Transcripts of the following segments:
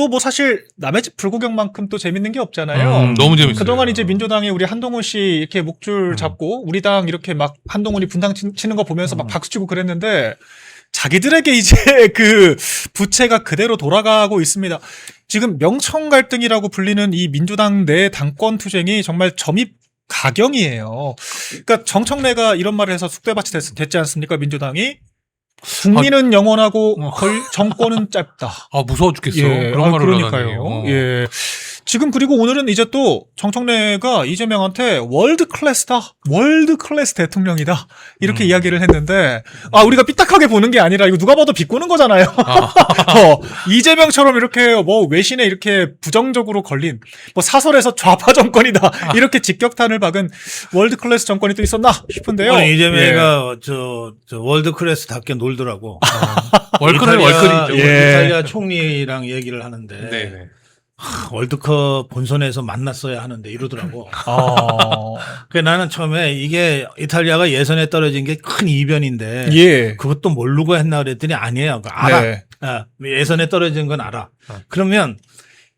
또 뭐 사실 남의 집 불구경만큼 또 재밌는 게 없잖아요. 너무 재밌어요. 그동안 이제 민주당이 우리 한동훈 씨 이렇게 목줄 잡고 우리 당 이렇게 막 한동훈이 분당 치는 거 보면서 막 박수치고 그랬는데 자기들에게 이제 그 부채가 그대로 돌아가고 있습니다. 지금 명청 갈등이라고 불리는 이 민주당 내 당권 투쟁이 정말 점입 가경이에요. 그러니까 정청래가 이런 말을 해서 쑥대밭이 됐지 않습니까? 민주당이 국민은 영원하고 정권은 짧다. 아, 무서워 죽겠어. 예, 그런 말을 그러니까요. 예. 지금 그리고 오늘은 이제 또 정청래가 이재명한테 월드 클래스다. 월드 클래스 대통령이다. 이렇게 이야기를 했는데 우리가 삐딱하게 보는 게 아니라 이거 누가 봐도 비꼬는 거잖아요. 이재명처럼 이렇게 뭐 외신에 이렇게 부정적으로 걸린 뭐 사설에서 좌파 정권이다. 이렇게 직격탄을 박은 월드 클래스 정권이 또 있었나 싶은데요. 아니, 이재명이가 저 월드 클래스답게 놀더라고. 월클이죠. 이탈리아 총리랑 얘기를 하는데 네네. 월드컵 본선에서 만났어야 하는데 이러더라고. 그래서 나는 처음에 이게 이탈리아가 예선에 떨어진 게 큰 이변인데 예. 그것도 모르고 했나 그랬더니 아니에요. 알아. 네. 예선에 떨어진 건 알아. 그러면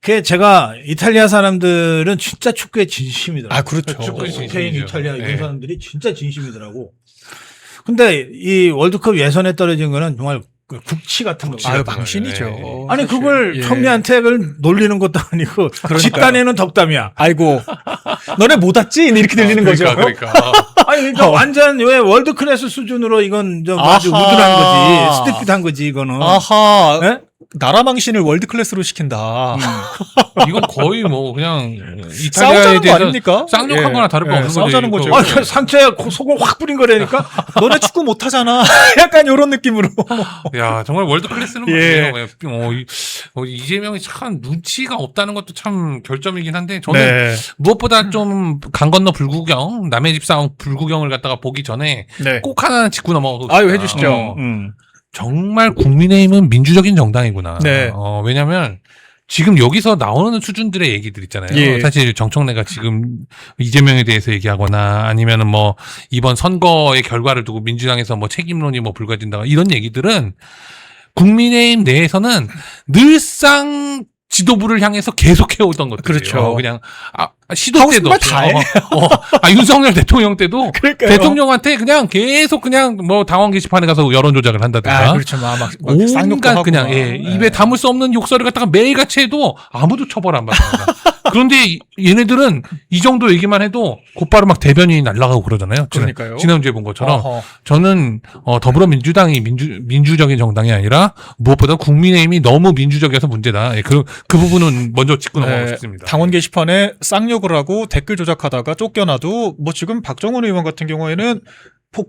제가 이탈리아 사람들은 진짜 축구에 진심이더라고. 그렇죠. 축구에 스페인, 진심이죠. 이탈리아 이런 네. 사람들이 진짜 진심이더라고. 근데 이 월드컵 예선에 떨어진 거는 정말 국치 같은 거. 망신이죠. 네. 아니 사실. 그걸 예. 총리한테 그걸 놀리는 것도 아니고 집단에는 덕담이야. 아이고. 너네 못 왔지? 이렇게 들리는 거죠. 그러니까. 아니 그러니까 완전 왜 월드 클래스 수준으로 이건 좀 아주 아하. 우둔한 거지. 스티핏한 거지 이거는. 아하. 네? 나라 망신을 월드 클래스로 시킨다. 이건 거의 뭐 그냥 이탈리아에 싸우자는 거 대해서 아닙니까? 쌍욕한 예. 거나 다를 바 예, 없는 거죠. 싸우자는 이거. 거죠. 아, 그 상처에 속을 확 뿌린 거라니까. 너네 축구 못 하잖아. 약간 이런 느낌으로. 야, 정말 월드 클래스는 예. 맞네요. 이재명이 참 눈치가 없다는 것도 참 결점이긴 한데 저는 네. 무엇보다 좀 강 건너 불구경, 남의 집 상황 불구경을 갖다가 보기 전에 네. 꼭 하나 짚고 넘어가고 아유, 싶다. 해주시죠. 정말 국민의힘은 민주적인 정당이구나. 네. 왜냐면 지금 여기서 나오는 수준들의 얘기들 있잖아요. 예. 사실 정청래가 지금 이재명에 대해서 얘기하거나 아니면은 뭐 이번 선거의 결과를 두고 민주당에서 뭐 책임론이 뭐 불거진다 이런 얘기들은 국민의힘 내에서는 늘상 지도부를 향해서 계속 해오던 것들이에요. 그렇죠. 그냥 시도 때도 하고 싶은 말다 윤석열 대통령 때도 그러니까요. 대통령한테 그냥 계속 그냥 뭐 당원 게시판에 가서 여론 조작을 한다든가. 그렇죠. 막 쌍욕도 온갖 하고 그냥 막. 입에 담을 수 없는 욕설을 갖다가 매일같이 해도 아무도 처벌 안 받습니다. 그런데 얘네들은 이 정도 얘기만 해도 곧바로 막 대변인이 날아가고 그러잖아요. 그러니까요. 지난주에 본 것처럼. 어허. 저는 더불어민주당이 민주적인 정당이 아니라 무엇보다 국민의힘이 너무 민주적이어서 문제다. 예, 그 부분은 먼저 짚고 넘어가고 싶습니다. 당원 게시판에 쌍욕을 하고 댓글 조작하다가 쫓겨나도 뭐 지금 박정원 의원 같은 경우에는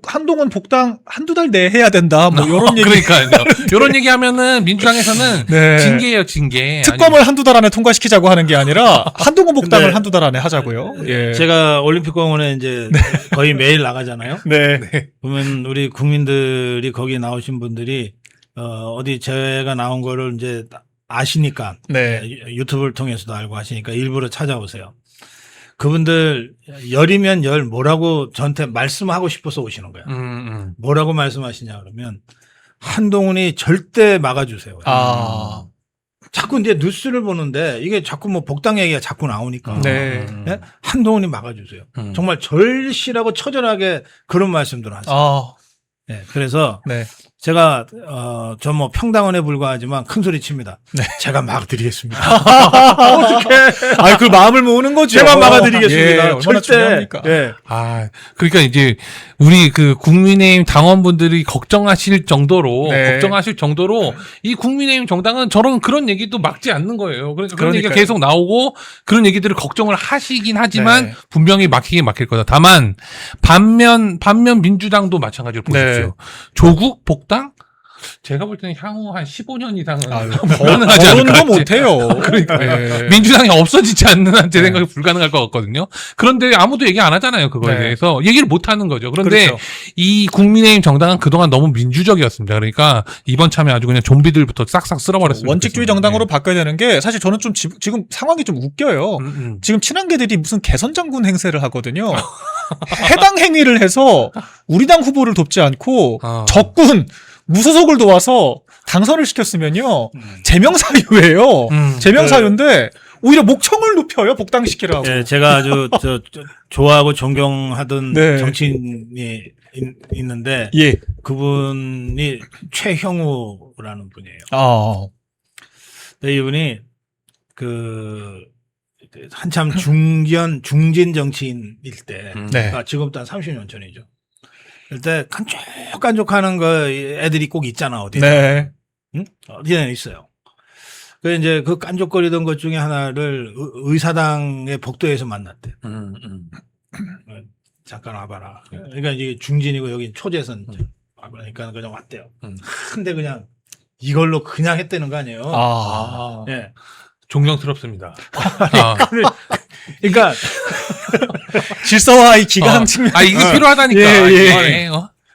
한동훈 복당 한두 달 내에 해야 된다. 뭐 이런 얘기. 그러니까요. 이런 얘기하면은 민주당에서는 네. 징계예요, 징계. 특검을 한두 달 안에 통과시키자고 하는 게 아니라 한동훈 복당을 한두 달 안에 하자고요. 예. 제가 올림픽공원에 이제 거의 매일 나가잖아요. 네. 보면 우리 국민들이 거기 나오신 분들이 어디 제가 나온 거를 이제 아시니까 네. 유튜브를 통해서도 알고 하시니까 일부러 찾아오세요. 그분들 열이면 열 뭐라고 저한테 말씀하고 싶어서 오시는 거야. 뭐라고 말씀하시냐 그러면 한동훈이 절대 막아주세요. 자꾸 이제 뉴스를 보는데 이게 자꾸 뭐 복당 얘기가 자꾸 나오니까 네. 네? 한동훈이 막아주세요. 정말 절실하고 처절하게 그런 말씀들을 하세요. 네, 그래서 네. 제가 저 뭐 평당원에 불과하지만 큰 소리 칩니다. 네. 제가 막드리겠습니다. 어떡해. 그 마음을 모으는 거죠. 제가 막아드리겠습니다. 예, 얼마나 중요합니까? 예. 그러니까 이제 우리 그 국민의힘 당원분들이 걱정하실 정도로 네. 이 국민의힘 정당은 그런 얘기도 막지 않는 거예요. 그러니까 그런 얘기가 그러니까요. 계속 나오고 그런 얘기들을 걱정을 하시긴 하지만 네. 분명히 막히긴 막힐 거다. 다만 반면 민주당도 마찬가지로 보십시오. 네. 조국 복당 제가 볼 때는 향후 한 15년 이상은 불가능하지 않을까. 거론도 못해요. 그러니까 네. 민주당이 없어지지 않는 한 제 생각에 불가능할 것 같거든요. 그런데 아무도 얘기 안 하잖아요. 그거에 네. 대해서 얘기를 못 하는 거죠. 그런데 그렇죠. 이 국민의힘 정당은 그동안 너무 민주적이었습니다. 그러니까 이번 참에 아주 그냥 좀비들부터 싹싹 쓸어버렸습니다. 원칙주의 정당으로 바꿔야 되는 게 사실 저는 좀 지금 상황이 좀 웃겨요. 지금 친한계들이 무슨 개선장군 행세를 하거든요. 해당 행위를 해서 우리 당 후보를 돕지 않고 적군 무소속을 도와서 당선을 시켰으면요 제명 사유예요. 제명 사유인데 오히려 목청을 높여요 복당시키라고. 예, 제가 아주 좋아하고 존경하던 네. 정치인이 있는데 예. 그분이 최형우라는 분이에요. 아. 근데 이분이 한참 중진 정치인일 때, 네. 지금부터 한 30년 전이죠. 그때 깐족깐족하는 애들이 꼭 있잖아 어디. 네. 응? 어디에는 있어요. 그 이제 그 깐족거리던 것 중에 하나를 의사당의 복도에서 만났대. 잠깐 와봐라. 그러니까 이제 중진이고 여기 초재선 와보니까 그냥 왔대요. 근데 그냥 이걸로 그냥 했다는 거 아니에요. 아. 예. 존경스럽습니다. 그러니까 질서와의 기강 측면. 이게 필요하다니까. 예, 예. 이거네.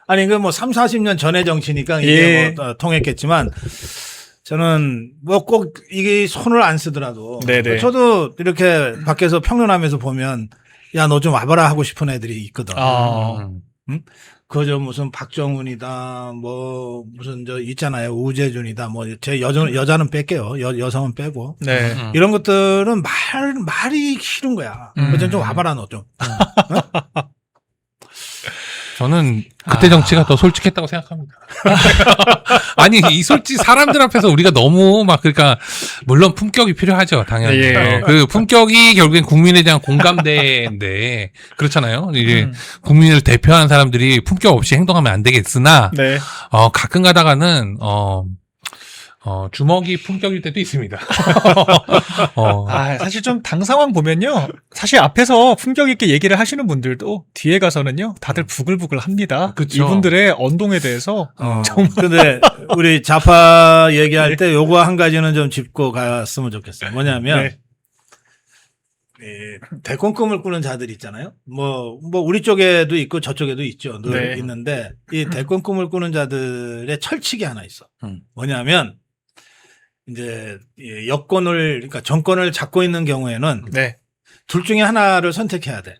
아니 그 뭐 3, 40년 전의 정치니까 이게 예. 뭐 통했겠지만 저는 뭐 꼭 이게 손을 안 쓰더라도 네네. 저도 이렇게 밖에서 평론하면서 보면 야 너 좀 와봐라 하고 싶은 애들이 있거든. 아. 응? 그저 무슨 박정훈이다 뭐 무슨 저 있잖아요 우재준이다 뭐 제 여자는 뺄게요 여성은 빼고 네. 이런 것들은 말이 싫은 거야. 그저 좀 와봐라 너 좀. 저는 그때 정치가 더 솔직했다고 생각합니다. 아니, 이 솔직히 사람들 앞에서 우리가 너무 그러니까, 물론 품격이 필요하죠, 당연히. 예. 그 품격이 결국엔 국민에 대한 공감대인데, 그렇잖아요. 이제 국민을 대표하는 사람들이 품격 없이 행동하면 안 되겠으나, 네. 가끔 가다가는, 주먹이 품격일 때도 있습니다. 사실 좀 당 상황 보면요. 사실 앞에서 품격 있게 얘기를 하시는 분들도 뒤에 가서는요. 다들 부글부글 합니다. 그쵸. 이분들의 언동에 대해서 정말. 근데 우리 좌파 얘기할 때 요거 한 가지는 좀 짚고 갔으면 좋겠어요. 뭐냐면 네. 대권 꿈을 꾸는 자들 있잖아요. 뭐 우리 쪽에도 있고 저쪽에도 있죠. 늘 네. 있는데 이 대권 꿈을 꾸는 자들의 철칙이 하나 있어. 뭐냐면 이제 여권을 그러니까 정권을 잡고 있는 경우에는 네. 둘 중에 하나를 선택해야 돼.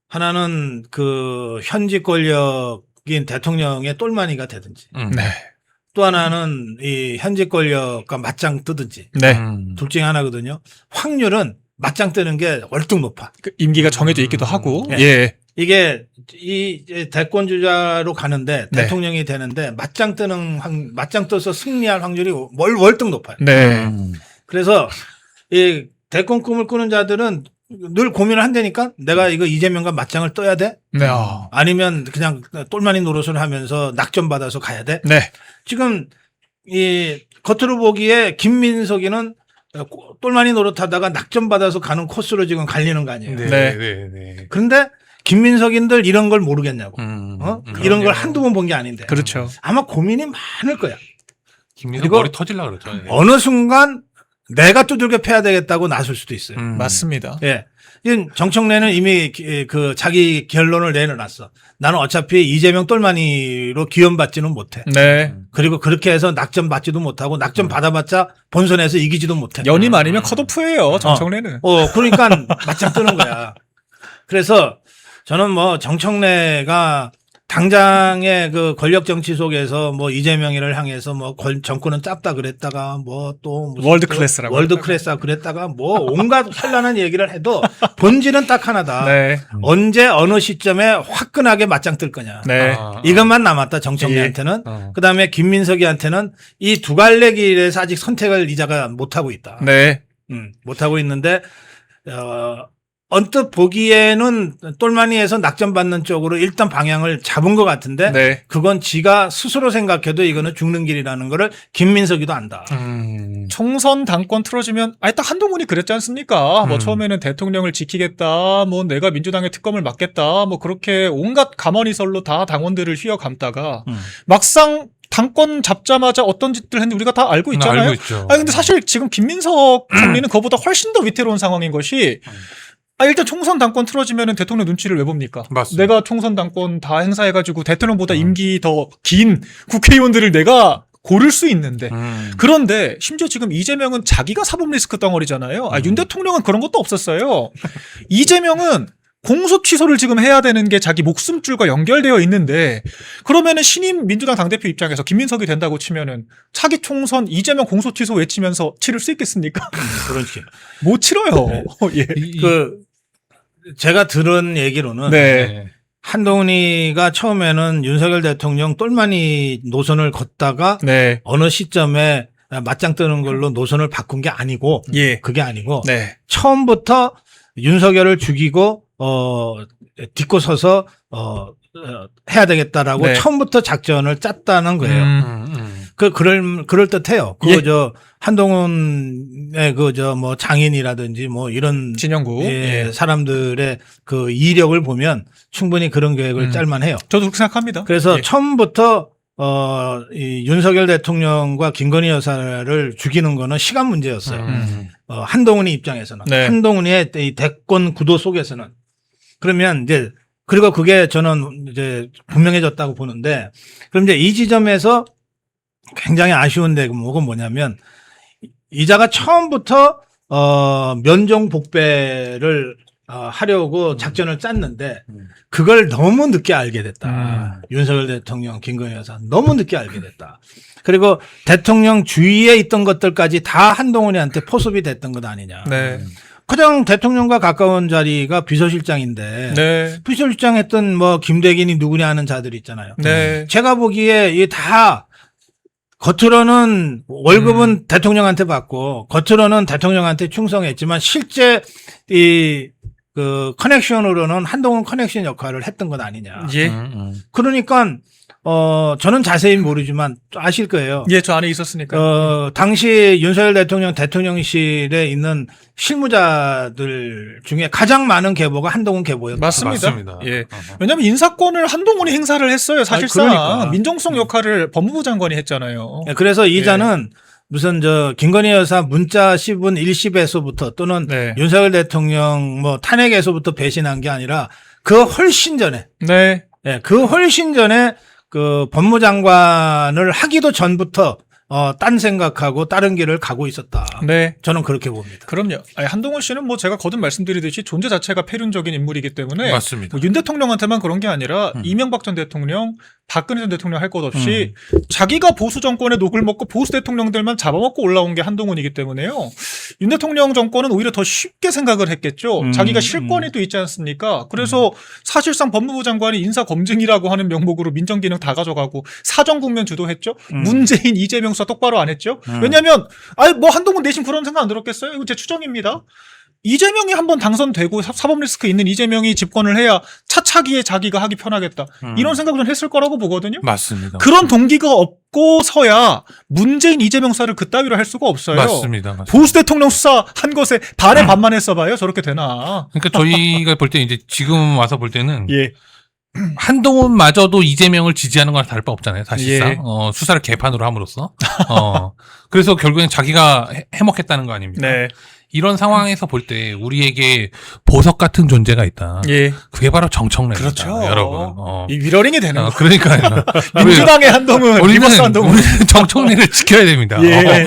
하나는 그 현직 권력인 대통령의 똘마니가 되든지 네. 또 하나는 이 현직 권력과 맞짱 뜨든지 네. 둘 중에 하나거든요. 확률은 맞짱 뜨는 게 월등 높아. 그 임기가 정해져 있기도 하고. 네. 예. 이게 이 대권 주자로 가는데 네. 대통령이 되는데 맞짱 떠서 승리할 확률이 월등 높아요. 네. 그래서 이 대권 꿈을 꾸는 자들은 늘 고민을 한다니까 내가 이거 이재명과 맞짱을 떠야 돼? 네. 아니면 그냥 똘마니 노릇을 하면서 낙점 받아서 가야 돼? 네. 지금 이 겉으로 보기에 김민석이는 똘마니 노릇하다가 낙점 받아서 가는 코스로 지금 갈리는 거 아니에요. 네. 그런데 김민석인들 이런 걸 모르겠냐고. 이런 걸 한두 번 본 게 아닌데. 그렇죠. 아마 고민이 많을 거야. 김민석 그리고 머리 터질라 그러죠. 예. 어느 순간 내가 두들겨 패야 되겠다고 나설 수도 있어요. 맞습니다. 예. 정청래는 이미 그 자기 결론을 내려놨어. 나는 어차피 이재명 똘마니로 기원받지는 못해. 네. 그리고 그렇게 해서 낙점 받지도 못하고 낙점 받아봤자 본선에서 이기지도 못해. 연임 아니면 컷오프예요. 정청래는. 그러니까 맞짱 뜨는 거야. 그래서 저는 뭐 정청래가 당장의 그 권력 정치 속에서 뭐 이재명이를 향해서 뭐 정권은 짧다 그랬다가 뭐 또 월드 클래스라고 월드 클래스라 그랬다가 뭐 온갖 현란한 얘기를 해도 본질은 딱 하나다. 네. 언제 어느 시점에 화끈하게 맞짱 뜰 거냐. 네. 이것만 남았다 정청래한테는. 그다음에 김민석이한테는 이 두 갈래 길에서 아직 선택을 이자가 못 하고 있다. 네. 못 하고 있는데 언뜻 보기에는 똘마니에서 낙점받는 쪽으로 일단 방향을 잡은 것 같은데 네. 그건 지가 스스로 생각해도 이거는 죽는 길이라는 거를 김민석이도 안다. 총선 당권 틀어주면 딱 한동훈이 그랬지 않습니까? 뭐 처음에는 대통령을 지키겠다, 뭐 내가 민주당의 특검을 맡겠다, 뭐 그렇게 온갖 가머니설로 다 당원들을 휘어감다가 막상 당권 잡자마자 어떤 짓들 했는지 우리가 다 알고 있잖아요. 알고 있죠. 근데 사실 지금 김민석 총리는 그거보다 훨씬 더 위태로운 상황인 것이 일단 총선 당권 틀어지면은 대통령 눈치를 왜 봅니까? 맞습니다. 내가 총선 당권 다 행사해가지고 대통령보다 임기 더 긴 국회의원들을 내가 고를 수 있는데 그런데 심지어 지금 이재명은 자기가 사법 리스크 덩어리잖아요. 윤 대통령은 그런 것도 없었어요. 이재명은 공소 취소를 지금 해야 되는 게 자기 목숨줄과 연결되어 있는데 그러면은 신임 민주당 당대표 입장에서 김민석이 된다고 치면은 차기 총선 이재명 공소 취소 외치면서 치를 수 있겠습니까? 그렇지. 못 치러요. 네. 예. 제가 들은 얘기로는 네. 한동훈이가 처음에는 윤석열 대통령 똘마니 노선을 걷다가 네. 어느 시점에 맞짱 뜨는 걸로 노선을 바꾼 게 아니고 예. 그게 아니고 네. 처음부터 윤석열을 죽이고 딛고 서서 해야 되겠다라고 네. 처음부터 작전을 짰다는 거예요. 그럴 듯해요. 예. 한동훈의 뭐 장인이라든지 뭐 이런 진영구. 예. 사람들의 그 이력을 보면 충분히 그런 계획을 짤만해요. 저도 그렇게 생각합니다. 그래서 예. 처음부터 이 윤석열 대통령과 김건희 여사를 죽이는 거는 시간 문제였어요. 한동훈이 입장에서는 네. 한동훈의 이 대권 구도 속에서는 그러면 이제 그리고 그게 저는 이제 분명해졌다고 보는데 그럼 이제 이 지점에서 굉장히 아쉬운 대목은 뭐냐면 이자가 처음부터 면종 복배를 하려고 작전을 짰는데 그걸 너무 늦게 알게 됐다. 윤석열 대통령, 김건희 여사 너무 늦게 알게 됐다. 그리고 대통령 주위에 있던 것들까지 다 한동훈이한테 포섭이 됐던 것 아니냐. 네. 가장 대통령과 가까운 자리가 비서실장인데 네. 비서실장 했던 뭐 김대긴이 누구냐 하는 자들이 있잖아요. 네. 제가 보기에 이게 다 겉으로는 월급은 대통령한테 받고 겉으로는 대통령한테 충성했지만 실제 그 커넥션으로는 한동훈 커넥션 역할을 했던 것 아니냐. 예. 그러니까 저는 자세히 모르지만 아실 거예요. 예, 저 안에 있었으니까. 당시 윤석열 대통령 대통령실에 있는 실무자들 중에 가장 많은 계보가 한동훈 계보였다. 맞습니다. 예. 왜냐하면 인사권을 한동훈이 행사를 했어요. 사실상 그러니까. 민정수석 역할을 법무부 장관이 했잖아요. 그래서 이자는 무슨 김건희 여사 문자 씹은 1심에서부터 또는 네. 윤석열 대통령 뭐 탄핵에서부터 배신한 게 아니라 그 훨씬 전에 네. 그 훨씬 전에 그 법무장관을 하기도 전부터 딴 생각하고 다른 길을 가고 있었다. 네. 저는 그렇게 봅니다. 그럼요. 아니, 한동훈 씨는 뭐 제가 거듭 말씀드리듯이 존재 자체가 폐륜적인 인물이기 때문에 맞습니다. 뭐윤 대통령한테만 그런 게 아니라 이명박 전 대통령, 박근혜 전 대통령 할 것 없이 자기가 보수 정권의 녹을 먹고 보수 대통령들만 잡아먹고 올라온 게 한동훈이기 때문에요. 윤 대통령 정권은 오히려 더 쉽게 생각을 했겠죠. 자기가 실권이 또 있지 않습니까? 그래서 사실상 법무부 장관이 인사검증이라고 하는 명목으로 민정기능 다 가져가고 사정국면 주도했죠. 문재인, 이재명 수사 똑바로 안 했죠. 왜냐하면 뭐 한동훈 내심 그런 생각 안 들었겠어요? 이거 제 추정입니다. 이재명이 한번 당선되고 사법 리스크 있는 이재명이 집권을 해야 차차기에 자기가 하기 편하겠다. 이런 생각을 했을 거라고 보거든요. 맞습니다. 그런 동기가 없고서야 문재인 이재명 수사를 그따위로 할 수가 없어요. 맞습니다. 보수 대통령 수사 한 것에 반의 반만 했어봐요. 저렇게 되나. 그러니까 저희가 볼 때 이제 지금 와서 볼 때는 예. 한동훈마저도 이재명을 지지하는 거랑 다를 바 없잖아요. 사실상 예. 수사를 개판으로 함으로써 그래서 결국엔 자기가 해먹겠다는 거 아닙니까? 네. 이런 상황에서 볼 때 우리에게 보석 같은 존재가 있다. 예. 그게 바로 정청래입니다. 그렇죠. 여러분. 이 위러링이 되는 거. 그러니까요. 민주당의 한동훈, 리버스 한동훈. 우리는 정청래를 지켜야 됩니다. 예.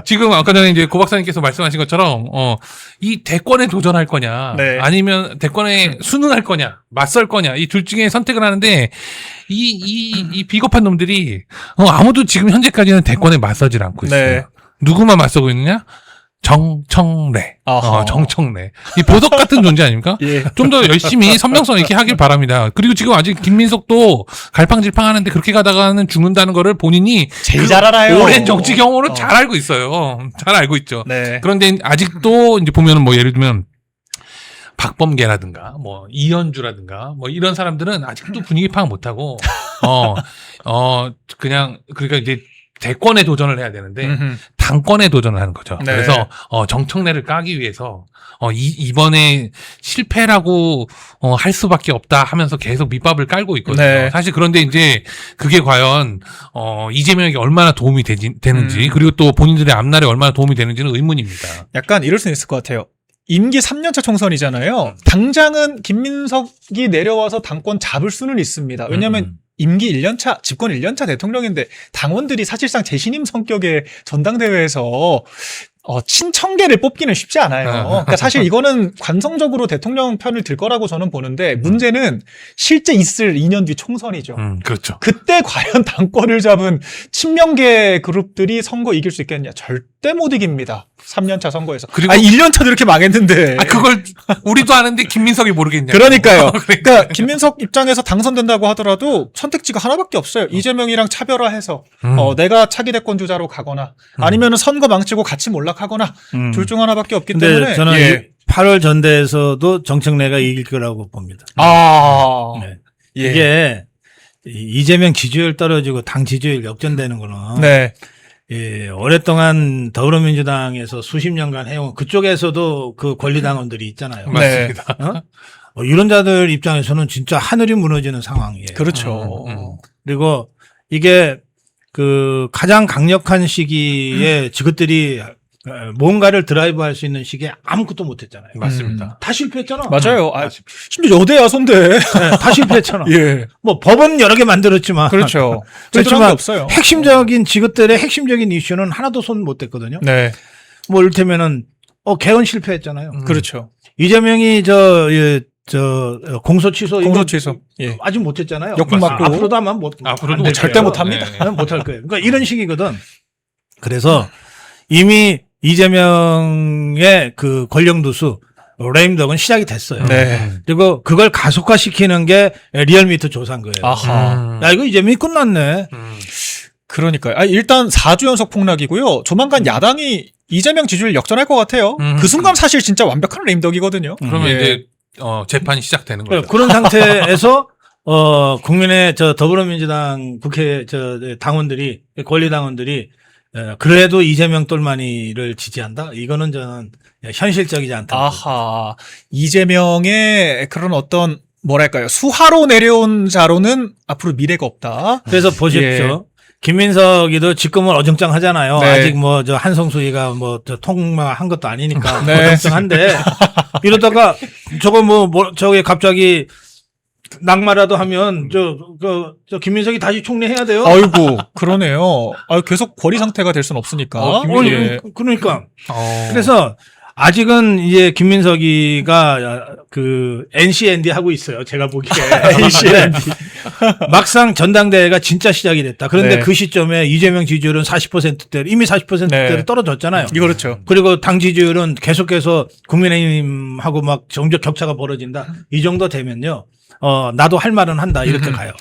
지금 아까 전에 이제 고 박사님께서 말씀하신 것처럼 이 대권에 도전할 거냐, 네. 아니면 대권에 순응할 거냐, 맞설 거냐, 이 둘 중에 선택을 하는데 이 비겁한 놈들이 아무도 지금 현재까지는 대권에 맞서질 않고 있어요. 네. 누구만 맞서고 있느냐? 정청래. 아하. 정청래. 이 보석 같은 존재 아닙니까? 예. 좀 더 열심히 선명성 있게 하길 바랍니다. 그리고 지금 아직 김민석도 갈팡질팡 하는데 그렇게 가다가는 죽는다는 거를 본인이 제일 잘 알아요. 오랜 정치 경험으로 잘 알고 있어요. 잘 알고 있죠. 네. 그런데 아직도 이제 보면은 뭐 예를 들면 박범계라든가 뭐 이현주라든가 뭐 이런 사람들은 아직도 분위기 파악 못하고 그냥 그러니까 이제 대권에 도전을 해야 되는데 당권에 도전을 하는 거죠. 네. 그래서 정청래를 까기 위해서 이번에 실패라고 할 수밖에 없다 하면서 계속 밑밥을 깔고 있거든요. 네. 사실 그런데 이제 그게 과연 이재명에게 얼마나 도움이 되는지 그리고 또 본인들의 앞날에 얼마나 도움이 되는지는 의문입니다. 약간 이럴 수는 있을 것 같아요. 임기 3년차 총선이잖아요. 당장은 김민석이 내려와서 당권 잡을 수는 있습니다. 왜냐하면 임기 1년차, 집권 1년차 대통령인데 당원들이 사실상 재신임 성격의 전당대회에서 친청계를 뽑기는 쉽지 않아요. 그러니까 사실 이거는 관성적으로 대통령 편을 들 거라고 저는 보는데 문제는 실제 있을 2년 뒤 총선이죠. 그렇죠. 그때 과연 당권을 잡은 친명계 그룹들이 선거 이길 수 있겠냐? 절대 못 이깁니다. 3년차 선거에서. 그리고 1년차도 이렇게 망했는데. 그걸 우리도 아는데 김민석이 모르겠냐. 그러니까요. 그러니까 김민석 입장에서 당선된다고 하더라도 선택지가 하나밖에 없어요. 이재명이랑 차별화해서 내가 차기 대권 주자로 가거나 아니면 선거 망치고 같이 몰락하거나 둘 중 하나밖에 없기 근데 때문에 저는 8월 전대에서도 정청래가 이길 거라고 봅니다. 네. 이게 이재명 지지율 떨어지고 당 지지율 역전되는 거는 네. 오랫동안 더불어민주당에서 수십 년간 해온 그쪽에서도 그 권리당원들이 있잖아요. 맞습니다. 이런 자들 입장에서는 진짜 하늘이 무너지는 상황이에요. 그렇죠. 그리고 이게 그 가장 강력한 시기에 지그들이 뭔가를 드라이브할 수 있는 시기에 아무것도 못했잖아요. 맞습니다. 다 실패했잖아. 맞아요. 심지어 여대 야손대. 네, 다 실패했잖아. 예. 뭐 법은 여러 개 만들었지만 그렇죠. 그렇지만 없어요. 핵심적인 지그들의 핵심적인 이슈는 하나도 손 못 댔거든요. 네. 뭐 이를테면은 개헌 실패했잖아요. 그렇죠. 이제명이 공소 취소 공소 취소. 예. 아직 못했잖아요. 역풍 맞고 앞으로도 아마 앞으로도 안 절대 될 못 거예요. 합니다. 못할 거예요. 그러니까 이런 식이거든. 그래서 이미 이재명의 그 권력누수 레임덕은 시작이 됐어요. 네. 그리고 그걸 가속화시키는 게 리얼미터 조사인 거예요. 아하. 야 이거 이재명이 끝났네. 그러니까요. 일단 4주 연속 폭락이고요. 조만간 야당이 이재명 지지율 역전할 것 같아요. 그 순간 사실 진짜 완벽한 레임덕이거든요. 그러면 예. 이제 재판이 시작되는 거죠. 그런 상태에서 국민의 더불어민주당 국회 당원들이 권리당원들이 그래도 이재명 똘마니를 지지한다? 이거는 저는 현실적이지 않다. 아하. 이재명의 그런 어떤 뭐랄까요. 수하로 내려온 자로는 앞으로 미래가 없다. 그래서 보십시오. 김민석이도 직권을 어정쩡하잖아요. 네. 아직 한성수이가 통과한 것도 아니니까 네. 어정쩡한데 이러다가 저게 갑자기 낙마라도 하면 김민석이 다시 총리해야 돼요. 아이고, 그러네요. 계속 거리 상태가 될 수는 없으니까. 예. 그러니까. 그래서 아직은 이제 김민석이가 그 NCND 하고 있어요. 제가 보기에. NCND. 막상 전당대회가 진짜 시작이 됐다. 그런데 네. 그 시점에 이재명 지지율은 40%대로 이미 40%대로 네. 떨어졌잖아요. 그렇죠. 그리고 당 지지율은 계속해서 국민의힘하고 점점 격차가 벌어진다. 이 정도 되면요. 나도 할 말은 한다. 이렇게 가요.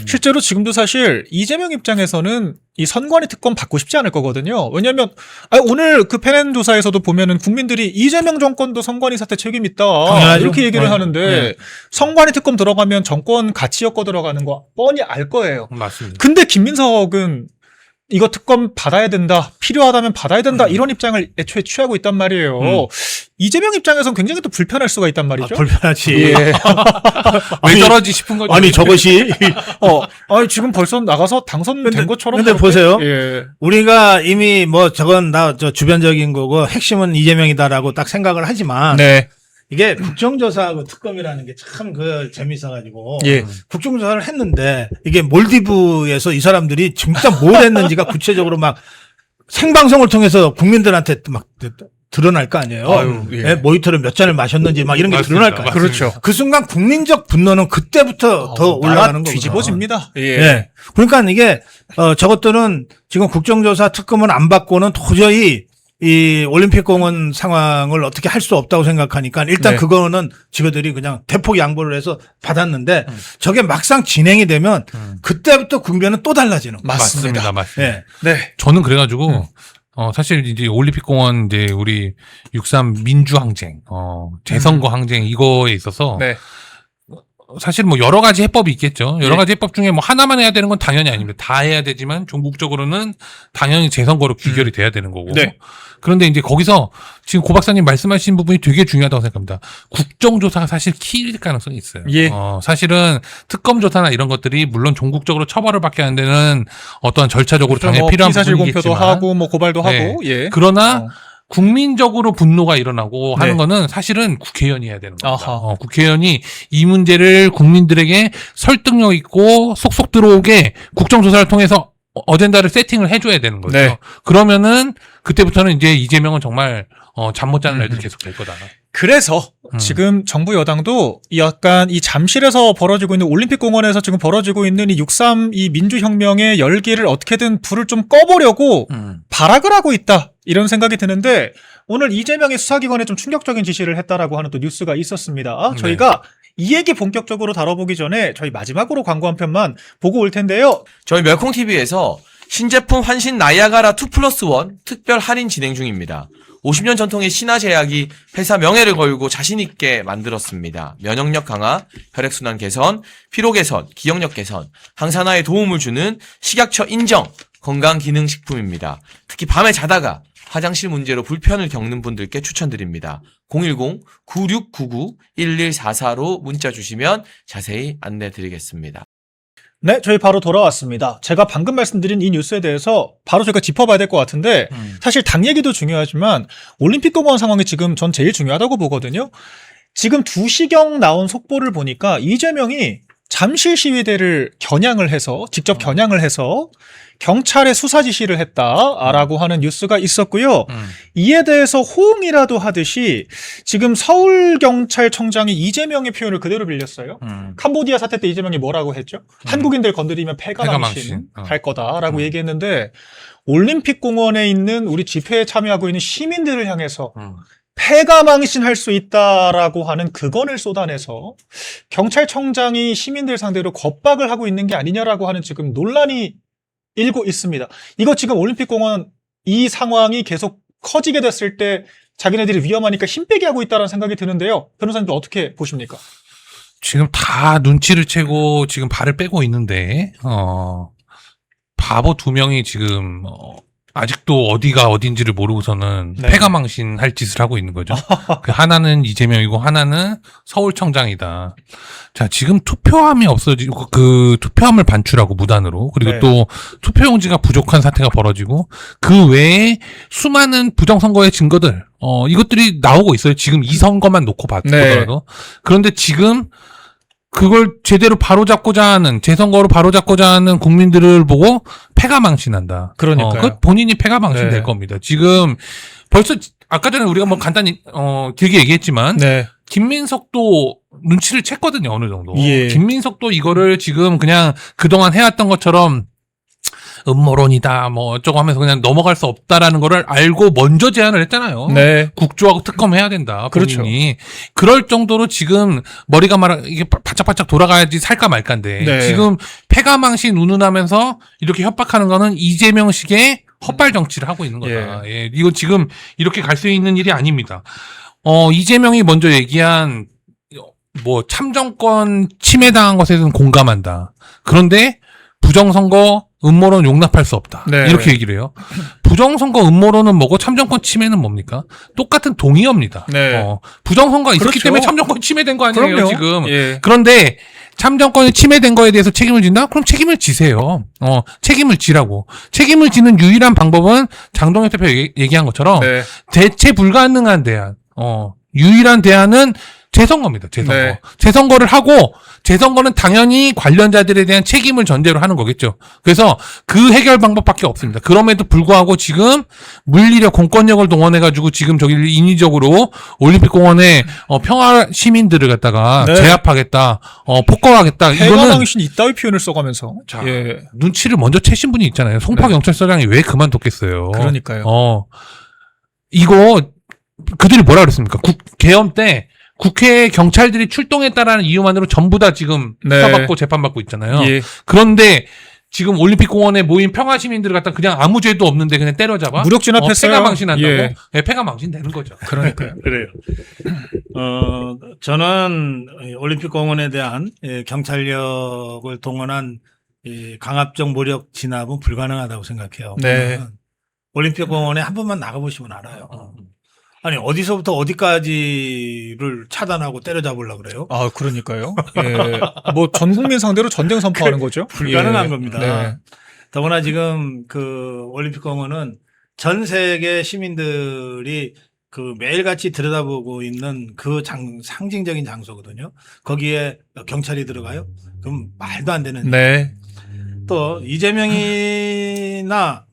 실제로 지금도 사실 이재명 입장에서는 이 선관위 특검 받고 싶지 않을 거거든요. 왜냐하면 오늘 그 페넨 조사에서도 보면은 국민들이 이재명 정권도 선관위 사태 책임 있다 당연하죠. 이렇게 얘기를 네. 하는데 네. 선관위 특검 들어가면 정권 가치 엮어 들어가는 거 뻔히 알 거예요. 맞습니다. 근데 김민석은 이거 특검 받아야 된다, 필요하다면 받아야 된다 이런 입장을 애초에 취하고 있단 말이에요. 이재명 입장에서는 굉장히 또 불편할 수가 있단 말이죠. 불편하지. 예. 왜 저러지 싶은 거죠. 아니 저것이 지금 벌써 나가서 당선된 것처럼. 근데 그렇게? 보세요. 예. 우리가 이미 저건 주변적인 거고 핵심은 이재명이다라고 딱 생각을 하지만 네. 이게 국정조사하고 특검이라는 게 참 재밌어가지고 예. 국정조사를 했는데 이게 몰디브에서 이 사람들이 진짜 뭘 했는지가 구체적으로 생방송을 통해서 국민들한테 드러날 거 아니에요. 아유, 예. 모히또를 몇 잔을 마셨는지 이런 게 맞습니다. 드러날 거 아니에요. 그렇죠. 그 순간 국민적 분노는 그때부터 더 올라가는 거거든요. 뒤집어집니다. 예. 예. 그러니까 이게 저것들은 지금 국정조사 특검은 안 받고는 도저히 이 올림픽공원 상황을 어떻게 할 수 없다고 생각하니까 일단 네. 그거는 지그들이 그냥 대폭 양보를 해서 받았는데 저게 막상 진행이 되면 그때부터 국면은 또 달라지는 거예요. 맞습니다. 맞습니다. 예. 네. 저는 그래가지고 사실 이제 올림픽공원 이제 우리 6.3 민주항쟁, 재선거 항쟁 이거에 있어서 네. 사실 여러 가지 해법이 있겠죠. 여러 가지 해법 중에 하나만 해야 되는 건 당연히 아닙니다. 다 해야 되지만 종국적으로는 당연히 재선거로 귀결이 돼야 되는 거고. 네. 그런데 이제 거기서 지금 고 박사님 말씀하신 부분이 되게 중요하다고 생각합니다. 국정조사가 사실 키일 가능성이 있어요. 예. 사실은 특검조사나 이런 것들이 물론 종국적으로 처벌을 받게 안 되는 어떠한 절차적으로 당연히 필요한 피사실 부분이겠지만 공표도 하고 고발도 네. 하고. 예. 그러나 국민적으로 분노가 일어나고 하는 네. 거는 사실은 국회의원이 해야 되는 겁니다. 아하. 국회의원이 이 문제를 국민들에게 설득력 있고 속속 들어오게 국정조사를 통해서 어젠다를 세팅을 해줘야 되는 거죠. 네. 그러면은 그때부터는 이제 이재명은 정말 잠 못 자는 날도 계속 될 거다. 그래서 지금 정부 여당도 약간 이 잠실에서 벌어지고 있는 올림픽공원에서 지금 벌어지고 있는 이 6.3 이 민주혁명의 열기를 어떻게든 불을 좀 꺼보려고 발악을 하고 있다. 이런 생각이 드는데 오늘 이재명의 수사기관에 좀 충격적인 지시를 했다라고 하는 또 뉴스가 있었습니다. 저희가 이 얘기 본격적으로 다뤄보기 전에 저희 마지막으로 광고 한 편만 보고 올 텐데요. 저희 멸콩TV에서 신제품 환신 나이아가라 2+1 특별 할인 진행 중입니다. 50년 전통의 신화제약이 회사 명예를 걸고 자신있게 만들었습니다. 면역력 강화, 혈액순환 개선, 피로 개선, 기억력 개선, 항산화에 도움을 주는 식약처 인정 건강기능식품입니다. 특히 밤에 자다가 화장실 문제로 불편을 겪는 분들께 추천드립니다. 010-9699-1144로 문자 주시면 자세히 안내 드리겠습니다. 네, 저희 바로 돌아왔습니다. 제가 방금 말씀드린 이 뉴스에 대해서 바로 저희가 짚어봐야 될 것 같은데 사실 당 얘기도 중요하지만 올림픽공원 상황이 지금 전 제일 중요하다고 보거든요. 지금 2시경 나온 속보를 보니까 이재명이 잠실 시위대를 겨냥을 해서 직접 겨냥을 해서 경찰에 수사 지시를 했다라고 하는 뉴스가 있었고요. 이에 대해서 호응이라도 하듯이 지금 서울경찰청장이 이재명의 표현을 그대로 빌렸어요. 캄보디아 사태 때 이재명이 뭐라고 했죠? 한국인들 건드리면 폐가망신 할 거다라고 얘기했는데 올림픽공원에 있는 우리 집회에 참여하고 있는 시민들을 향해서 폐가망신 할 수 있다라고 하는 극언을 쏟아내서 경찰청장이 시민들 상대로 겁박을 하고 있는 게 아니냐라고 하는 지금 논란이 일고 있습니다. 이거 지금 올림픽공원 이 상황이 계속 커지게 됐을 때 자기네들이 위험하니까 힘 빼게 하고 있다는 생각이 드는데요. 변호사님도 어떻게 보십니까? 지금 다 눈치를 채고 지금 발을 빼고 있는데 바보 2명이 지금 아직도 어디가 어딘지를 모르고서는 네. 패가망신 할 짓을 하고 있는 거죠. 그 하나는 이재명이고 하나는 서울청장이다. 자, 지금 투표함이 없어지고 그 투표함을 반출하고 무단으로 그리고 네. 또 투표용지가 부족한 사태가 벌어지고 그 외에 수많은 부정선거의 증거들 이것들이 나오고 있어요. 지금 이 선거만 놓고 보더라도. 그런데 지금 그걸 제대로 바로잡고자 하는 재선거로 바로잡고자 하는 국민들을 보고 패가망신한다. 그러니까요. 본인이 패가망신 될 겁니다. 지금 벌써 아까 전에 우리가 뭐 간단히 길게 얘기했지만 네. 김민석도 눈치를 챘거든요. 어느 정도. 예. 김민석도 이거를 지금 그냥 그동안 해왔던 것처럼 음모론이다 뭐 어쩌고 하면서 그냥 넘어갈 수 없다라는 거를 알고 먼저 제안을 했잖아요. 네. 국조하고 특검해야 된다. 그렇죠. 본인이. 그럴 정도로 지금 머리가 이게 바짝바짝 돌아가야지 살까 말까인데 네. 지금 패가망신 운운하면서 이렇게 협박하는 거는 이재명식의 헛발 정치를 하고 있는 거다. 예. 이거 지금 이렇게 갈 수 있는 일이 아닙니다. 이재명이 먼저 얘기한 뭐 참정권 침해당한 것에 대해서는 공감한다. 그런데 부정선거 음모론 용납할 수 없다. 네. 이렇게 얘기를 해요. 부정선거 음모론은 뭐고 참정권 침해는 뭡니까? 똑같은 동의어입니다. 네. 부정선거가 있었기 그렇죠. 때문에 참정권 침해된 거 아니에요, 그럼요. 지금. 예. 그런데 참정권이 침해된 거에 대해서 책임을 진다? 그럼 책임을 지세요. 책임을 지라고. 책임을 지는 유일한 방법은 장동혁 대표 얘기한 것처럼 네. 대체 불가능한 대안. 유일한 대안은 재선거입니다. 재선거. 네. 재선거를 하고 재선거는 당연히 관련자들에 대한 책임을 전제로 하는 거겠죠. 그래서 그 해결 방법밖에 없습니다. 그럼에도 불구하고 지금 물리력, 공권력을 동원해가지고 지금 저기를 인위적으로 올림픽공원에 평화 시민들을 갖다가 네. 제압하겠다, 폭거하겠다. 이거는 패가망신 이따위 표현을 써가면서. 자, 예. 눈치를 먼저 채신 분이 있잖아요. 송파 경찰서장이 왜 그만뒀겠어요. 그러니까요. 이거 그들이 뭐라 그랬습니까? 개헌 때 국회에 경찰들이 출동했다라는 이유만으로 전부 다 지금 네. 수사받고 재판받고 있잖아요. 예. 그런데 지금 올림픽공원에 모인 평화 시민들을 갖다 그냥 아무 죄도 없는데 그냥 때려잡아? 무력 진압했어요. 패가망신한다고? 예. 예, 패가망신 되는 거죠. 그러니까요. 그래요. 저는 올림픽공원에 대한 경찰력을 동원한 강압적 모력 진압은 불가능하다고 생각해요. 네. 올림픽공원에 한 번만 나가보시면 알아요. 아니 어디서부터 어디까지를 차단하고 때려잡으려고 그래요? 아, 그러니까요. 예. 뭐 전 국민 상대로 전쟁 선포하는 거죠. 불가능한 예. 겁니다. 네. 더구나 지금 그 올림픽공원은 전 세계 시민들이 그 매일같이 들여다보고 있는 그 상징적인 장소거든요. 거기에 경찰이 들어가요? 그럼 말도 안 되는. 네. 또 이재명이나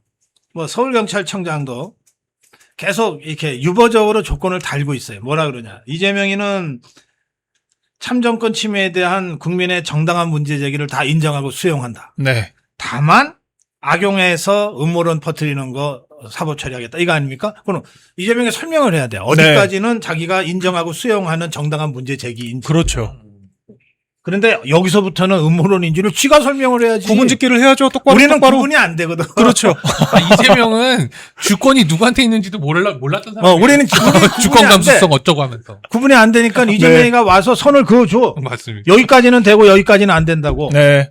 뭐 서울경찰청장도 계속 이렇게 유보적으로 조건을 달고 있어요. 뭐라 그러냐. 이재명이는 참정권 침해에 대한 국민의 정당한 문제 제기를 다 인정하고 수용한다. 네. 다만 악용해서 음모론 퍼뜨리는 거 사법 처리하겠다. 이거 아닙니까? 그럼 이재명이 설명을 해야 돼요. 어디까지는 자기가 인정하고 수용하는 정당한 문제 제기인지. 그렇죠. 그런데 여기서부터는 음모론인지를 지가 설명을 해야지. 구분짓기를 해야죠. 똑바로. 우리는 똑바로. 구분이 안 되거든. 그렇죠. 이재명은 주권이 누구한테 있는지도 몰랐던 사람. 우리는 주권 감수성 어쩌고 하면서. 구분이 안 되니까 이재명이가 와서 선을 그어줘. 맞습니다. 여기까지는 되고 여기까지는 안 된다고. 네.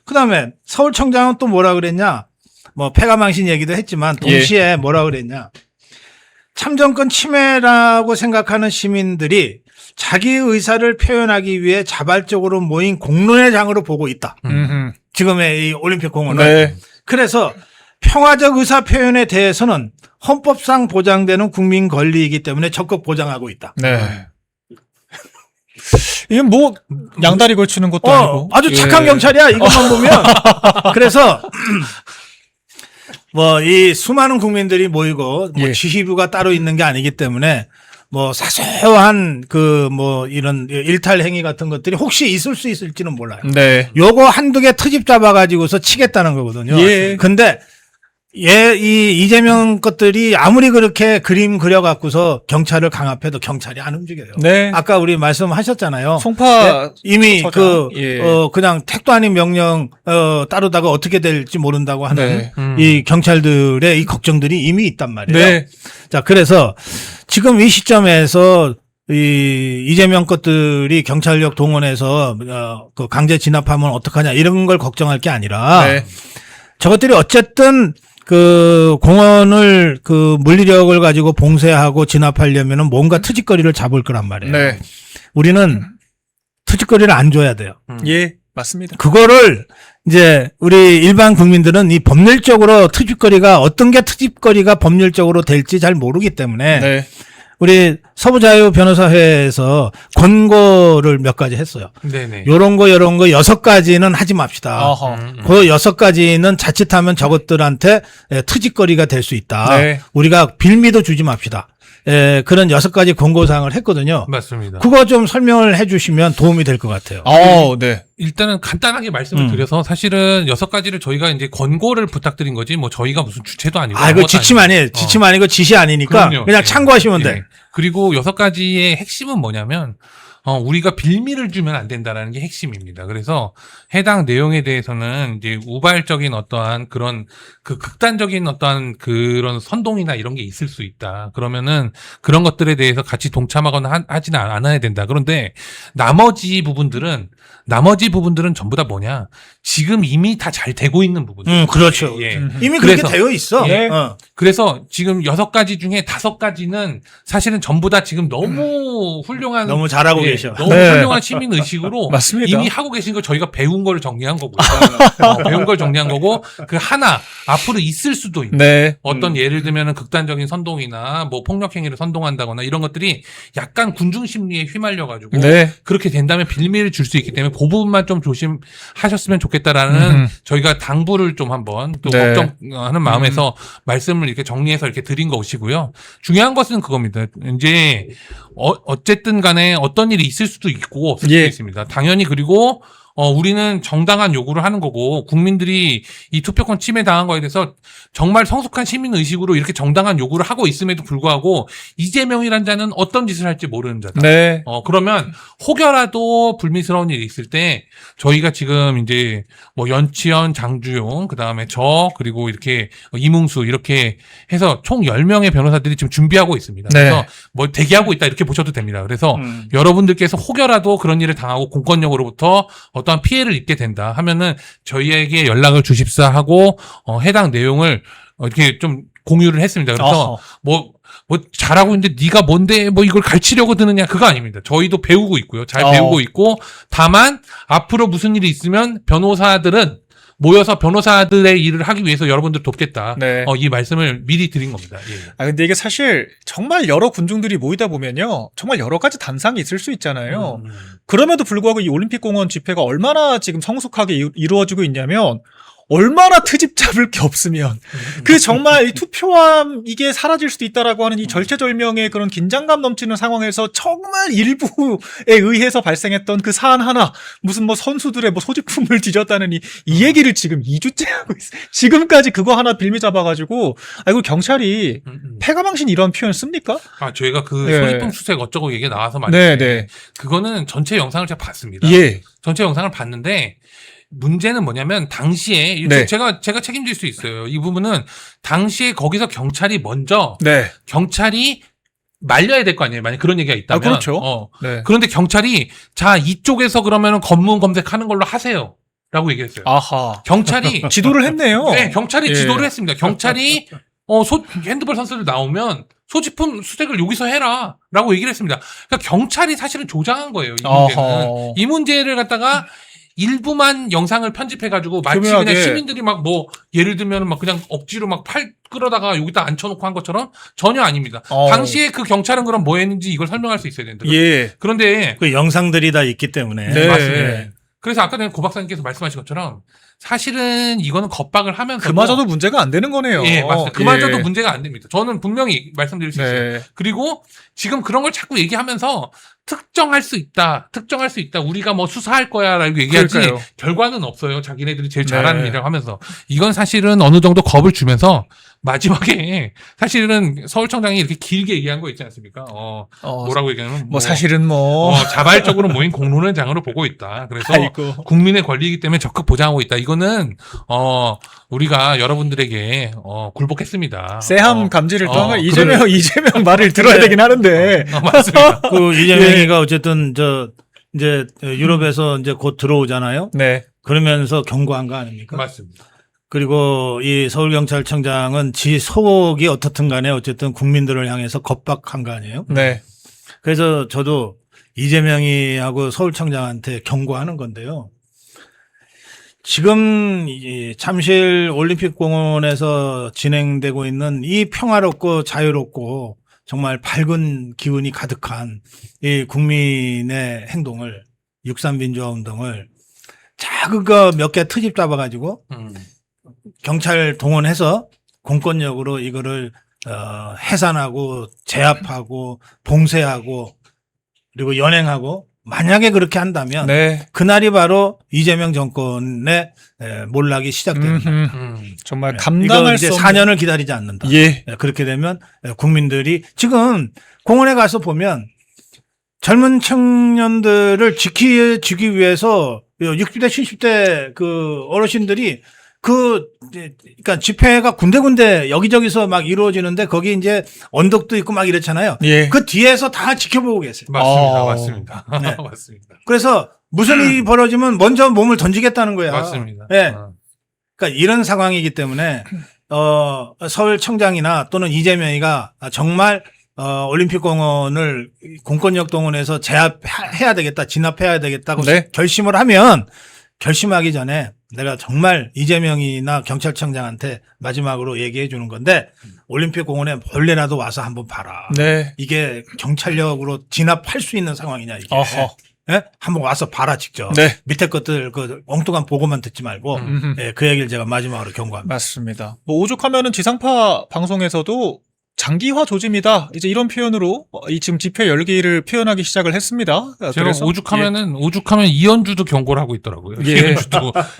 그다음에 서울청장은 또 뭐라 그랬냐. 뭐 폐가망신 얘기도 했지만 동시에 뭐라 그랬냐. 참정권 침해라고 생각하는 시민들이 자기 의사를 표현하기 위해 자발적으로 모인 공론의 장으로 보고 있다. 지금의 이 올림픽 공원은. 네. 그래서 평화적 의사 표현에 대해서는 헌법상 보장되는 국민 권리이기 때문에 적극 보장하고 있다. 네. 이게 뭐 양다리 걸치는 것도 아니고. 아주 착한 경찰이야. 이것만 보면. 그래서 뭐 이 수많은 국민들이 모이고 뭐 지휘부가 따로 있는 게 아니기 때문에 뭐 사소한 그 뭐 이런 일탈 행위 같은 것들이 혹시 있을 수 있을지는 몰라요. 네. 요거 한두 개 트집 잡아가지고서 치겠다는 거거든요. 예. 근데 이 이재명 것들이 아무리 그렇게 그림 그려갖고서 경찰을 강압해도 경찰이 안 움직여요. 네. 아까 우리 말씀하셨잖아요. 송파 이미 서장. 예. 그냥 택도 아닌 명령 따르다가 어떻게 될지 모른다고 하는 네. 이 경찰들의 이 걱정들이 이미 있단 말이에요. 네. 자, 그래서 지금 이 시점에서 이 이재명 것들이 경찰력 동원해서 그 강제 진압하면 어떡하냐 이런 걸 걱정할 게 아니라 네. 저것들이 어쨌든 그 공원을 그 물리력을 가지고 봉쇄하고 진압하려면은 뭔가 트집거리를 잡을 거란 말이에요. 네. 우리는 트집거리를 안 줘야 돼요. 예. 맞습니다. 그거를 이제 우리 일반 국민들은 이 법률적으로 트집거리가 어떤 게 트집거리가 법률적으로 될지 잘 모르기 때문에 네. 우리 서부자유 변호사회에서 권고를 몇 가지 했어요. 네네. 요런 거 6가지는 하지 맙시다. 어허. 그 6가지는 자칫하면 저것들한테 트집거리가 될 수 있다. 네. 우리가 빌미도 주지 맙시다. 그런 6가지 권고사항을 했거든요. 맞습니다. 그거 좀 설명을 해 주시면 도움이 될 것 같아요. 네. 일단은 간단하게 말씀을 드려서 사실은 6가지를 저희가 이제 권고를 부탁드린 거지 뭐 저희가 무슨 주체도 아니고. 이거 지침 아니에요. 지침 아니고 지시 아니니까 그럼요. 그냥 예. 참고하시면 예. 돼. 그리고 6가지의 핵심은 뭐냐면 우리가 빌미를 주면 안 된다라는 게 핵심입니다. 그래서 해당 내용에 대해서는 이제 우발적인 어떠한 그런 그 극단적인 어떠한 그런 선동이나 이런 게 있을 수 있다. 그러면은 그런 것들에 대해서 같이 동참하거나 하지는 않아야 된다. 그런데 나머지 부분들은 전부 다 뭐냐? 지금 이미 다 잘 되고 있는 부분들. 그렇죠. 예. 이미 그래서- 그렇게 되어 있어. 예. 그래서 지금 6가지 중에 5가지는 사실은 전부 다 지금 너무 훌륭한 너무 잘하고 예, 계셔. 너무 네. 훌륭한 시민 의식으로 맞습니다. 이미 하고 계신 걸 저희가 배운 걸 정리한 거고 배운 걸 정리한 거고 그 하나 앞으로 있을 수도 있는 네. 어떤 예를 들면은 극단적인 선동이나 뭐 폭력 행위를 선동한다거나 이런 것들이 약간 군중 심리에 휘말려 가지고 네. 그렇게 된다면 빌미를 줄 수 있기 때문에 그 부분만 좀 조심하셨으면 좋겠다라는 저희가 당부를 좀 한번 또 네. 걱정하는 마음에서 말씀을 이렇게 정리해서 이렇게 드린 것이고요. 중요한 것은 그겁니다. 이제 어쨌든 간에 어떤 일이 있을 수도 있고 없을 수도 예. 있습니다. 당연히 그리고 우리는 정당한 요구를 하는 거고 국민들이 이 투표권 침해 당한 거에 대해서 정말 성숙한 시민 의식으로 이렇게 정당한 요구를 하고 있음에도 불구하고 이재명이란 자는 어떤 짓을 할지 모르는 자다. 네. 그러면 혹여라도 불미스러운 일이 있을 때 저희가 지금 이제 뭐 연치현, 장주용, 그다음에 그리고 이렇게 이뭉수 이렇게 해서 총 10명의 변호사들이 지금 준비하고 있습니다. 네. 그래서 뭐 대기하고 있다 이렇게 보셔도 됩니다. 그래서 여러분들께서 혹여라도 그런 일을 당하고 공권력으로부터 어떠한 피해를 입게 된다 하면은 저희에게 연락을 주십사 하고 해당 내용을 이렇게 좀 공유를 했습니다. 그래서 뭐 잘하고 있는데 네가 뭔데 뭐 이걸 가르치려고 드느냐 그거 아닙니다. 저희도 배우고 있고요. 잘 배우고 있고 다만 앞으로 무슨 일이 있으면 변호사들은 모여서 변호사들의 일을 하기 위해서 여러분들 돕겠다. 네. 이 말씀을 미리 드린 겁니다. 예. 근데 이게 사실 정말 여러 군중들이 모이다 보면요. 정말 여러 가지 단상이 있을 수 있잖아요. 그럼에도 불구하고 이 올림픽공원 집회가 얼마나 지금 성숙하게 이루어지고 있냐면 얼마나 트집 잡을 게 없으면 그 정말 이 투표함 이게 사라질 수도 있다라고 하는 이 절체절명의 그런 긴장감 넘치는 상황에서 정말 일부에 의해서 발생했던 그 사안 하나 무슨 뭐 선수들의 뭐 소지품을 뒤졌다는 이 얘기를 지금 2주째 하고 있어요. 지금까지 그거 하나 빌미 잡아가지고 이거 경찰이 패가망신 이런 표현 씁니까? 저희가 그 예. 소지품 수색 어쩌고 얘기 나와서 말인데 네. 그거는 전체 영상을 제가 봤습니다. 예. 전체 영상을 봤는데 문제는 뭐냐면 당시에 네. 제가 책임질 수 있어요. 이 부분은 당시에 거기서 경찰이 먼저 네. 경찰이 말려야 될 거 아니에요. 만약 그런 얘기가 있다면. 그렇죠. 네. 그런데 경찰이 자 이쪽에서 그러면은 검문 검색하는 걸로 하세요. 라고 얘기했어요. 아하. 경찰이 지도를 했네요. 네, 경찰이 예. 지도를 했습니다. 경찰이 핸드볼 선수들 나오면 소지품 수색을 여기서 해라. 라고 얘기를 했습니다. 그러니까 경찰이 사실은 조장한 거예요. 이 문제는. 어허. 이 문제를 갖다가 일부만 영상을 편집해가지고 마치 교묘하게. 그냥 시민들이 막 뭐 예를 들면 막 그냥 억지로 막 팔 끌어다가 여기다 앉혀놓고 한 것처럼 전혀 아닙니다. 당시에 그 경찰은 그럼 뭐 했는지 이걸 설명할 수 있어야 된다. 예. 그런데 그 영상들이 다 있기 때문에. 네. 맞습니다. 그래서 아까 전에 고 박사님께서 말씀하신 것처럼 사실은 이거는 겁박을 하면서 그마저도 문제가 안 되는 거네요. 예, 맞습니다. 그마저도 예. 문제가 안 됩니다. 저는 분명히 말씀드릴 수 있어요. 네. 그리고 지금 그런 걸 자꾸 얘기하면서 특정할 수 있다. 우리가 뭐 수사할 거야라고 얘기하지 그러니까요. 결과는 없어요. 자기네들이 제일 잘하는 네. 일이라고 하면서 이건 사실은 어느 정도 겁을 주면서 마지막에 사실은 서울청장이 이렇게 길게 얘기한 거 있지 않습니까? 뭐라고 얘기하면 뭐 사실은 뭐 자발적으로 모인 공론의 장으로 보고 있다. 그래서 아이고. 국민의 권리이기 때문에 적극 보장하고 있다. 이거는 우리가 여러분들에게 굴복했습니다. 쎄함 감지를 또 한 거. 그래. 이재명 말을 들어야 되긴 하는데. 맞습니다. 그 이재명이가 어쨌든 이제 유럽에서 이제 곧 들어오잖아요. 네. 그러면서 경고한 거 아닙니까? 맞습니다. 그리고 이 서울경찰청장은 지 속이 어떻든 간에 어쨌든 국민들을 향해서 겁박한 거 아니에요? 네. 그래서 저도 이재명이하고 서울청장한테 경고하는 건데요. 지금 이 잠실 올림픽공원에서 진행되고 있는 이 평화롭고 자유롭고 정말 밝은 기운이 가득한 이 국민의 행동을 6.3 민주화 운동을 작은 거 몇 개 트집 잡아가지고 경찰 동원해서 공권력으로 이거를 해산하고 제압하고 봉쇄하고 그리고 연행하고 만약에 그렇게 한다면 네. 그날이 바로 이재명 정권의 몰락이 시작됩니다. 정말 이거 감당할 이제 수 4년을 기다리지 않는다. 예. 그렇게 되면 국민들이 지금 공원에 가서 보면 젊은 청년들을 지키기 위해서 60대, 70대 그 어르신들이 그러니까 집회가 군데군데 여기저기서 막 이루어지는데 거기 이제 언덕도 있고 막 이렇잖아요. 예. 그 뒤에서 다 지켜보고 계세요. 맞습니다. 네. 맞습니다. 그래서 무슨 일이 벌어지면 먼저 몸을 던지겠다는 거야. 맞습니다. 예. 그러니까 이런 상황이기 때문에 서울청장이나 또는 이재명이가 정말 올림픽공원을 공권력 동원해서 제압해야 되겠다, 진압해야 되겠다고 네. 결심을 하면 결심하기 전에 내가 정말 이재명이나 경찰청장한테 마지막으로 얘기해 주는 건데 올림픽공원에 벌레라도 와서 한번 봐라. 네. 이게 경찰력으로 진압할 수 있는 상황이냐 이게. 어허. 예? 한번 와서 봐라 직접. 네. 밑에 것들 그 엉뚱한 보고만 듣지 말고 예, 그 얘기를 제가 마지막으로 경고합니다. 맞습니다. 뭐 오죽하면은 지상파 방송에서도 장기화 조짐이다. 이제 이런 표현으로 이 지금 집회 열기를 표현하기 시작을 했습니다. 제가 그래서 오죽하면 이현주도 경고를 하고 있더라고요. 예.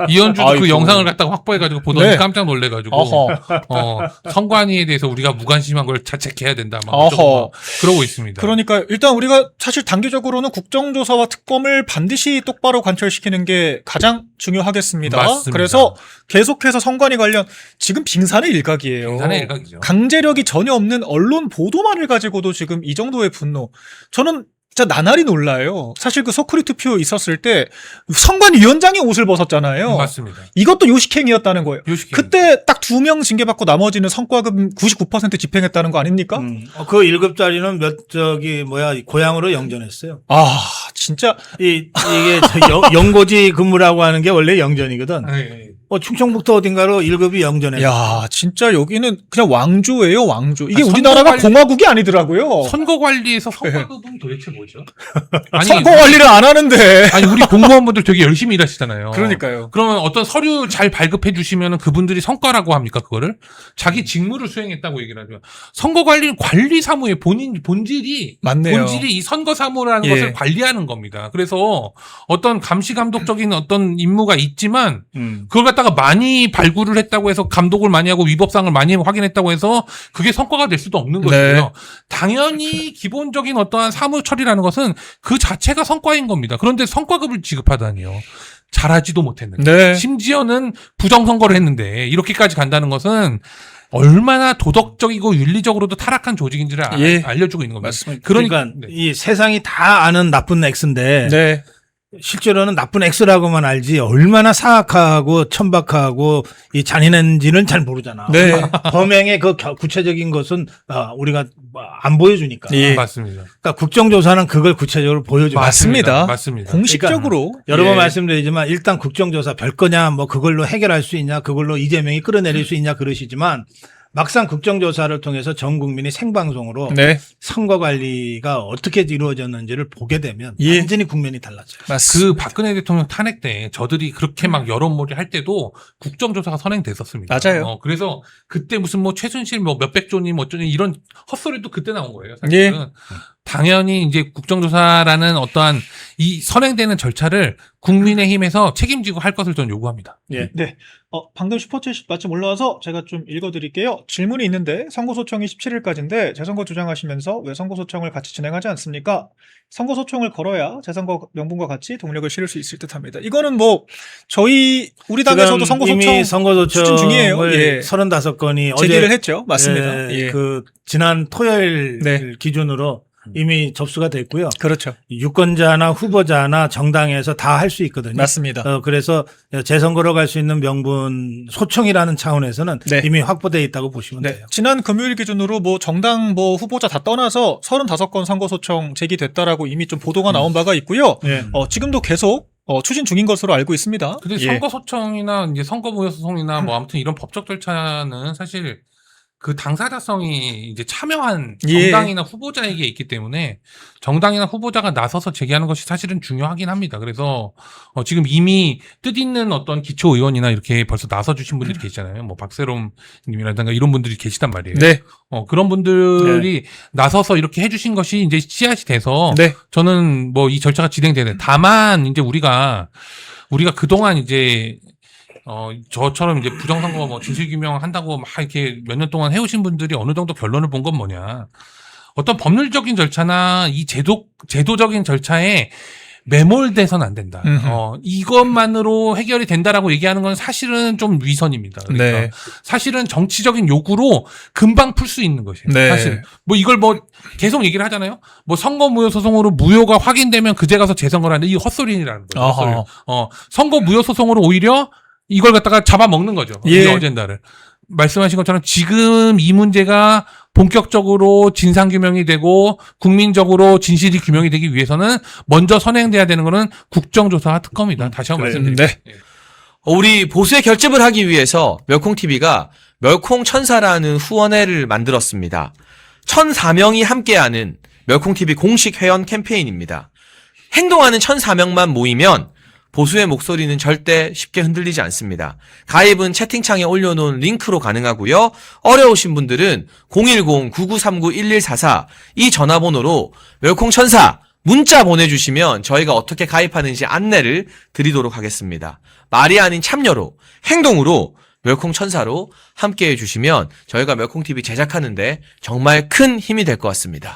이현주도 그 아이고. 영상을 갖다가 확보해가지고 보더니 네. 깜짝 놀래가지고 어허. 선관위에 대해서 우리가 무관심한 걸 자책해야 된다. 막 어허. 어쩌고 막 그러고 있습니다. 그러니까 일단 우리가 사실 단기적으로는 국정조사와 특검을 반드시 똑바로 관철시키는 게 가장 중요하겠습니다. 맞습니다. 그래서 계속해서 선관위 관련 지금 빙산의 일각이에요. 빙산의 일각이죠. 강제력이 전혀 없는 언론 보도만을 가지고도 지금 이 정도의 분노. 저는 진짜 나날이 놀라요. 사실 그 소쿠리 투표 있었을 때 선관위원장이 옷을 벗었잖아요. 맞습니다. 이것도 요식행위였다는 거예요. 요식행위. 그때 딱 2명 징계받고 나머지는 성과금 99% 집행했다는 거 아닙니까? 그 1급짜리는 고향으로 영전했어요. 아, 진짜. 이게 영고지 근무라고 하는 게 원래 영전이거든. 네. 충청북도 어딘가로 1급이 영전했어요. 야, 진짜 여기는 그냥 왕조예요, 왕조. 이게 아, 우리나라가 선거 관리- 공화국이 아니더라고요. 선거 관리에서 성과급은 도대체 뭐죠? 아니, 선거 관리를 안 하는데. 아니 우리 공무원분들 되게 열심히 일하시잖아요. 그러니까요. 그러면 어떤 서류 잘 발급해 주시면은 그분들이 성과라고 합니까 그거를? 자기 직무를 수행했다고 얘기를 하죠. 선거관리 사무의 본질이 맞네요. 이 선거 사무라는 예. 것을 관리하는 겁니다. 그래서 어떤 감시 감독적인 어떤 임무가 있지만 그걸 갖다가 많이 발굴을 했다고 해서 감독을 많이 하고 위법사항을 많이 확인했다고 해서 그게 성과가 될 수도 없는 것이고요. 네. 당연히 기본적인 어떠한 사무 처리라는 것은 그 자체가 성과인 겁니다. 그런데 성과급을 지급하다니요. 잘하지도 못했는데 네. 심지어는 부정선거를 했는데 이렇게까지 간다는 것은 얼마나 도덕적이고 윤리적으로도 타락한 조직인지를 예. 알려주고 있는 겁니다. 맞습니다. 그러니까 네. 이 세상이 다 아는 나쁜 X인데 네. 실제로는 나쁜 X라고만 알지 얼마나 사악하고 천박하고 이 잔인한지는 잘 모르잖아. 네. 범행의 그 구체적인 것은 우리가 안 보여주니까. 예. 맞습니다. 그러니까 국정조사는 그걸 구체적으로 보여줘요. 맞습니다. 맞습니다. 공식적으로 여러 번 예. 말씀드리지만 일단 국정조사 별거냐 뭐 그걸로 해결할 수 있냐 그걸로 이재명이 끌어내릴 수 있냐 그러시지만 막상 국정조사를 통해서 전 국민이 생방송으로 네. 선거 관리가 어떻게 이루어졌는지를 보게 되면 예. 완전히 국면이 달라져요. 맞습니다. 그 박근혜 대통령 탄핵 때 저들이 그렇게 막 여론몰이 할 때도 국정조사가 선행됐었습니다. 맞아요. 그래서 그때 무슨 뭐 최순실 뭐 몇백 조니 뭐 어쩌니 이런 헛소리도 그때 나온 거예요. 사실은. 예. 당연히 이제 국정조사라는 어떠한 이 선행되는 절차를 국민의힘에서 책임지고 할 것을 저는 요구합니다. 예. 네. 방금 슈퍼챗 마침 올라와서 제가 좀 읽어드릴게요. 질문이 있는데 선거소청이 17일까지인데 재선거 주장하시면서 왜 선거소청을 같이 진행하지 않습니까? 선거소청을 걸어야 재선거 명분과 같이 동력을 실을 수 있을 듯합니다. 이거는 뭐 우리 당에서도 선거소청 이미 선거소청 추진 중이에요. 예. 35건이 제기를 어제 했죠. 맞습니다. 예. 그 지난 토요일 네. 기준으로 이미 접수가 됐고요. 그렇죠. 유권자나 후보자나 정당에서 다 할 수 있거든요. 맞습니다. 그래서 재선거로 갈 수 있는 명분 소총이라는 차원에서는 네. 이미 확보되어 있다고 보시면 네. 돼요. 지난 금요일 기준으로 뭐 정당 뭐 후보자 다 떠나서 35건 선거소청 제기됐다라고 이미 좀 보도가 나온 바가 있고요. 예. 지금도 계속 추진 중인 것으로 알고 있습니다. 근데 예. 선거소청이나 이제 선거무효소송이나 뭐 아무튼 이런 법적 절차는 사실 그 당사자성이 이제 참여한 예. 정당이나 후보자에게 있기 때문에 정당이나 후보자가 나서서 제기하는 것이 사실은 중요하긴 합니다. 그래서 지금 이미 뜻있는 어떤 기초의원이나 이렇게 벌써 나서주신 분들이 계시잖아요. 뭐 박세롬 님이라든가 이런 분들이 계시단 말이에요. 네. 그런 분들이 나서서 이렇게 해주신 것이 이제 씨앗이 돼서 네. 저는 뭐 이 절차가 진행되는. 다만 이제 우리가 그동안 이제 저처럼 이제 부정선거 뭐 진실규명 한다고 막 이렇게 몇 년 동안 해오신 분들이 어느 정도 결론을 본 건 뭐냐. 어떤 법률적인 절차나 이 제도적인 절차에 매몰돼서는 안 된다. 이것만으로 해결이 된다라고 얘기하는 건 사실은 좀 위선입니다. 그러니까 네. 사실은 정치적인 요구로 금방 풀 수 있는 것이에요. 네. 사실. 뭐 이걸 뭐 계속 얘기를 하잖아요. 뭐 선거무효 소송으로 무효가 확인되면 그제 가서 재선거를 하는데 이 헛소리라는 거예요. 헛소리. 선거무효 소송으로 오히려 이걸 갖다가 잡아먹는 거죠. 예. 이 어젠다를. 말씀하신 것처럼 지금 이 문제가 본격적으로 진상규명이 되고 국민적으로 진실이 규명이 되기 위해서는 먼저 선행돼야 되는 거는 국정조사와 특검이다. 다시 한번 그래요. 말씀드립니다. 네. 우리 보수의 결집을 하기 위해서 멸콩TV가 멸콩천사라는 후원회를 만들었습니다. 1,004명이 함께하는 멸콩TV 공식 회원 캠페인입니다. 행동하는 1,004명만 모이면 보수의 목소리는 절대 쉽게 흔들리지 않습니다. 가입은 채팅창에 올려놓은 링크로 가능하고요. 어려우신 분들은 010-9939-1144 이 전화번호로 멸콩천사 문자 보내주시면 저희가 어떻게 가입하는지 안내를 드리도록 하겠습니다. 말이 아닌 참여로, 행동으로 멸콩천사로 함께해 주시면 저희가 멸콩TV 제작하는데 정말 큰 힘이 될 것 같습니다.